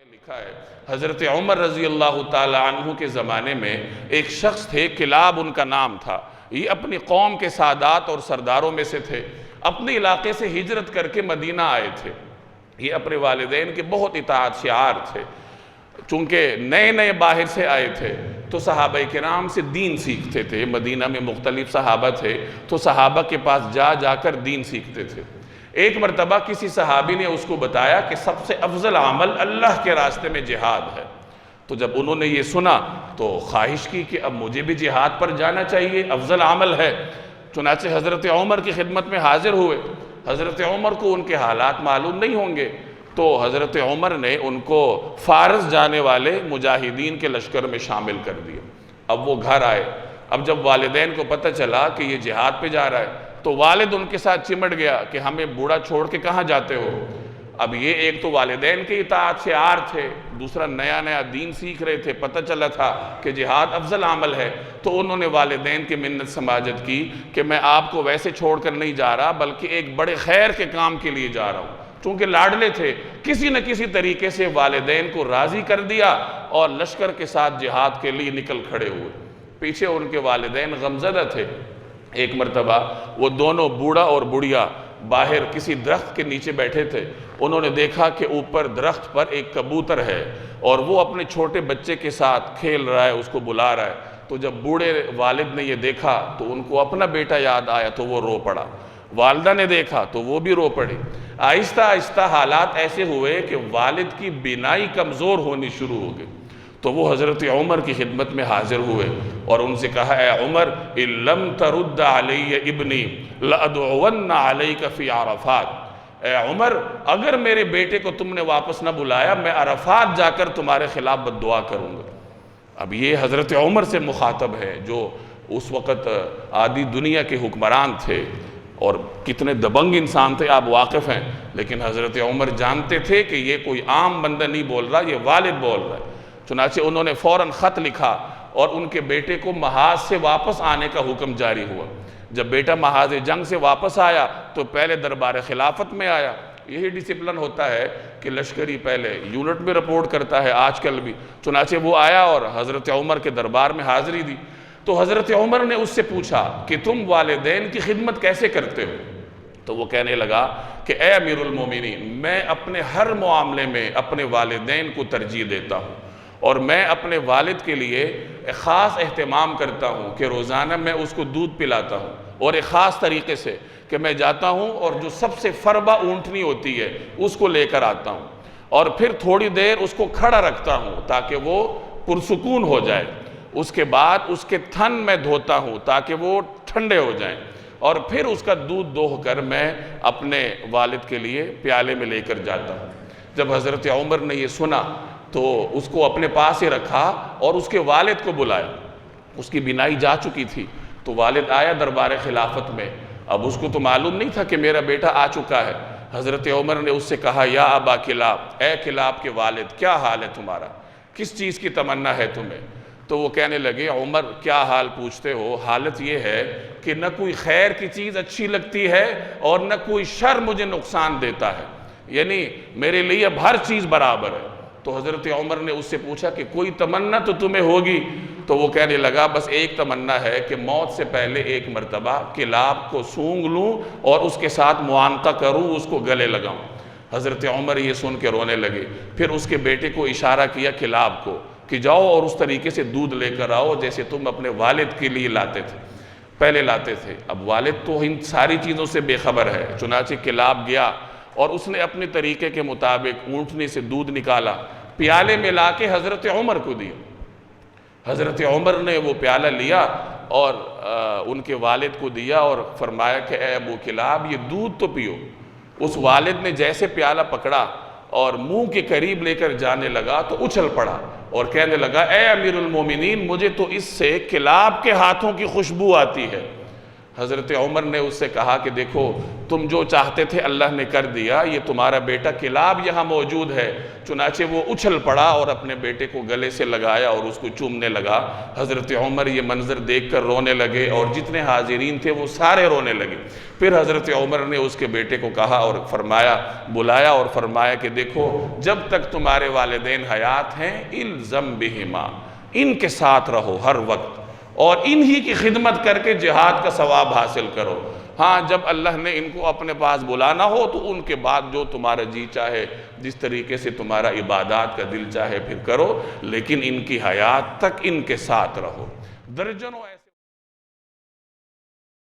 لکھا ہے حضرت عمر رضی اللہ تعالی عنہ کے زمانے میں ایک شخص تھے، کلاب ان کا نام تھا۔ یہ اپنی قوم کے سادات اور سرداروں میں سے تھے، اپنے علاقے سے ہجرت کر کے مدینہ آئے تھے۔ یہ اپنے والدین کے بہت اطاعت شعار تھے، چونکہ نئے نئے باہر سے آئے تھے تو صحابہ کرام سے دین سیکھتے تھے۔ مدینہ میں مختلف صحابہ تھے تو صحابہ کے پاس جا جا کر دین سیکھتے تھے۔ ایک مرتبہ کسی صحابی نے اس کو بتایا کہ سب سے افضل عمل اللہ کے راستے میں جہاد ہے، تو جب انہوں نے یہ سنا تو خواہش کی کہ اب مجھے بھی جہاد پر جانا چاہیے، افضل عمل ہے۔ چنانچہ حضرت عمر کی خدمت میں حاضر ہوئے۔ حضرت عمر کو ان کے حالات معلوم نہیں ہوں گے، تو حضرت عمر نے ان کو فارس جانے والے مجاہدین کے لشکر میں شامل کر دیا۔ اب وہ گھر آئے، اب جب والدین کو پتہ چلا کہ یہ جہاد پہ جا رہا ہے تو والد ان کے ساتھ چمٹ گیا کہ ہمیں بوڑھا چھوڑ کے کہاں جاتے ہو۔ اب یہ ایک تو والدین کے اطاعت شعار تھے، دوسرا نیا نیا دین سیکھ رہے تھے، پتہ چلا تھا کہ جہاد افضل عمل ہے، تو انہوں نے والدین کی منت سماجت کی کہ میں آپ کو ویسے چھوڑ کر نہیں جا رہا بلکہ ایک بڑے خیر کے کام کے لیے جا رہا ہوں۔ چونکہ لاڈلے تھے، کسی نہ کسی طریقے سے والدین کو راضی کر دیا اور لشکر کے ساتھ جہاد کے لیے نکل کھڑے ہوئے۔ پیچھے ان کے والدین غمزدہ تھے۔ ایک مرتبہ وہ دونوں بوڑھا اور بڑھیا باہر کسی درخت کے نیچے بیٹھے تھے۔ انہوں نے دیکھا کہ اوپر درخت پر ایک کبوتر ہے اور وہ اپنے چھوٹے بچے کے ساتھ کھیل رہا ہے، اس کو بلا رہا ہے۔ تو جب بوڑھے والد نے یہ دیکھا تو ان کو اپنا بیٹا یاد آیا تو وہ رو پڑا۔ والدہ نے دیکھا تو وہ بھی رو پڑی۔ آہستہ آہستہ حالات ایسے ہوئے کہ والد کی بینائی کمزور ہونی شروع ہو گئی، تو وہ حضرت عمر کی خدمت میں حاضر ہوئے اور ان سے کہا، اے عمر ان لم ترد علی ابنی لأدعون علیک فی عرفات۔ اے عمر اگر میرے بیٹے کو تم نے واپس نہ بلایا میں عرفات جا کر تمہارے خلاف بد دعا کروں گا۔ اب یہ حضرت عمر سے مخاطب ہے جو اس وقت آدھی دنیا کے حکمران تھے اور کتنے دبنگ انسان تھے آپ واقف ہیں، لیکن حضرت عمر جانتے تھے کہ یہ کوئی عام بندہ نہیں بول رہا، یہ والد بول رہا ہے۔ چنانچہ انہوں نے فوراً خط لکھا اور ان کے بیٹے کو محاذ سے واپس آنے کا حکم جاری ہوا۔ جب بیٹا محاذ جنگ سے واپس آیا تو پہلے دربار خلافت میں آیا۔ یہی ڈسپلن ہوتا ہے کہ لشکری پہلے یونٹ میں رپورٹ کرتا ہے آج کل بھی۔ چنانچہ وہ آیا اور حضرت عمر کے دربار میں حاضری دی، تو حضرت عمر نے اس سے پوچھا کہ تم والدین کی خدمت کیسے کرتے ہو؟ تو وہ کہنے لگا کہ اے امیر المومنین، میں اپنے ہر معاملے میں اپنے والدین کو ترجیح دیتا ہوں، اور میں اپنے والد کے لیے ایک خاص اہتمام کرتا ہوں کہ روزانہ میں اس کو دودھ پلاتا ہوں، اور ایک خاص طریقے سے کہ میں جاتا ہوں اور جو سب سے فربا اونٹنی ہوتی ہے اس کو لے کر آتا ہوں، اور پھر تھوڑی دیر اس کو کھڑا رکھتا ہوں تاکہ وہ پرسکون ہو جائے۔ اس کے بعد اس کے تھن میں دھوتا ہوں تاکہ وہ ٹھنڈے ہو جائیں، اور پھر اس کا دودھ دوہ کر میں اپنے والد کے لیے پیالے میں لے کر جاتا ہوں۔ جب حضرت عمر نے یہ سنا تو اس کو اپنے پاس ہی رکھا اور اس کے والد کو بلایا۔ اس کی بینائی جا چکی تھی تو والد آیا دربار خلافت میں۔ اب اس کو تو معلوم نہیں تھا کہ میرا بیٹا آ چکا ہے۔ حضرت عمر نے اس سے کہا، یا ابا کلاب، اے کلاب کے والد، کیا حال ہے تمہارا؟ کس چیز کی تمنا ہے تمہیں؟ تو وہ کہنے لگے، عمر کیا حال پوچھتے ہو، حالت یہ ہے کہ نہ کوئی خیر کی چیز اچھی لگتی ہے اور نہ کوئی شر مجھے نقصان دیتا ہے، یعنی میرے لیے اب ہر چیز برابر ہے۔ تو حضرت عمر نے اس سے پوچھا کہ کوئی تمنا تو تمہیں ہوگی؟ تو وہ کہنے لگا، بس ایک تمنا ہے کہ موت سے پہلے ایک مرتبہ کلاب کو سونگ لوں اور اس کے ساتھ معانقہ کروں، اس کو گلے لگاؤں۔ حضرت عمر یہ سن کے رونے لگے، پھر اس کے بیٹے کو اشارہ کیا کلاب کو کہ جاؤ اور اس طریقے سے دودھ لے کر آؤ جیسے تم اپنے والد کے لیے لاتے تھے، پہلے لاتے تھے۔ اب والد تو ان ساری چیزوں سے بے خبر ہے، چنانچہ کلاب گیا اور اس نے اپنے طریقے کے مطابق اونٹنی سے دودھ نکالا، پیالے میں لا کے حضرت عمر کو دیا۔ حضرت عمر نے وہ پیالہ لیا اور ان کے والد کو دیا اور فرمایا کہ اے ابو کلاب، یہ دودھ تو پیو۔ اس والد نے جیسے پیالہ پکڑا اور منہ کے قریب لے کر جانے لگا تو اچھل پڑا اور کہنے لگا، اے امیر المومنین، مجھے تو اس سے کلاب کے ہاتھوں کی خوشبو آتی ہے۔ حضرت عمر نے اس سے کہا کہ دیکھو تم جو چاہتے تھے اللہ نے کر دیا، یہ تمہارا بیٹا کلاب یہاں موجود ہے۔ چنانچہ وہ اچھل پڑا اور اپنے بیٹے کو گلے سے لگایا اور اس کو چومنے لگا۔ حضرت عمر یہ منظر دیکھ کر رونے لگے اور جتنے حاضرین تھے وہ سارے رونے لگے۔ پھر حضرت عمر نے اس کے بیٹے کو کہا اور بلایا اور فرمایا کہ دیکھو جب تک تمہارے والدین حیات ہیں الزم بہما، ان کے ساتھ رہو ہر وقت اور انہی کی خدمت کر کے جہاد کا ثواب حاصل کرو۔ ہاں جب اللہ نے ان کو اپنے پاس بلانا ہو تو ان کے بعد جو تمہارا جی چاہے، جس طریقے سے تمہارا عبادات کا دل چاہے پھر کرو، لیکن ان کی حیات تک ان کے ساتھ رہو۔ درجنوں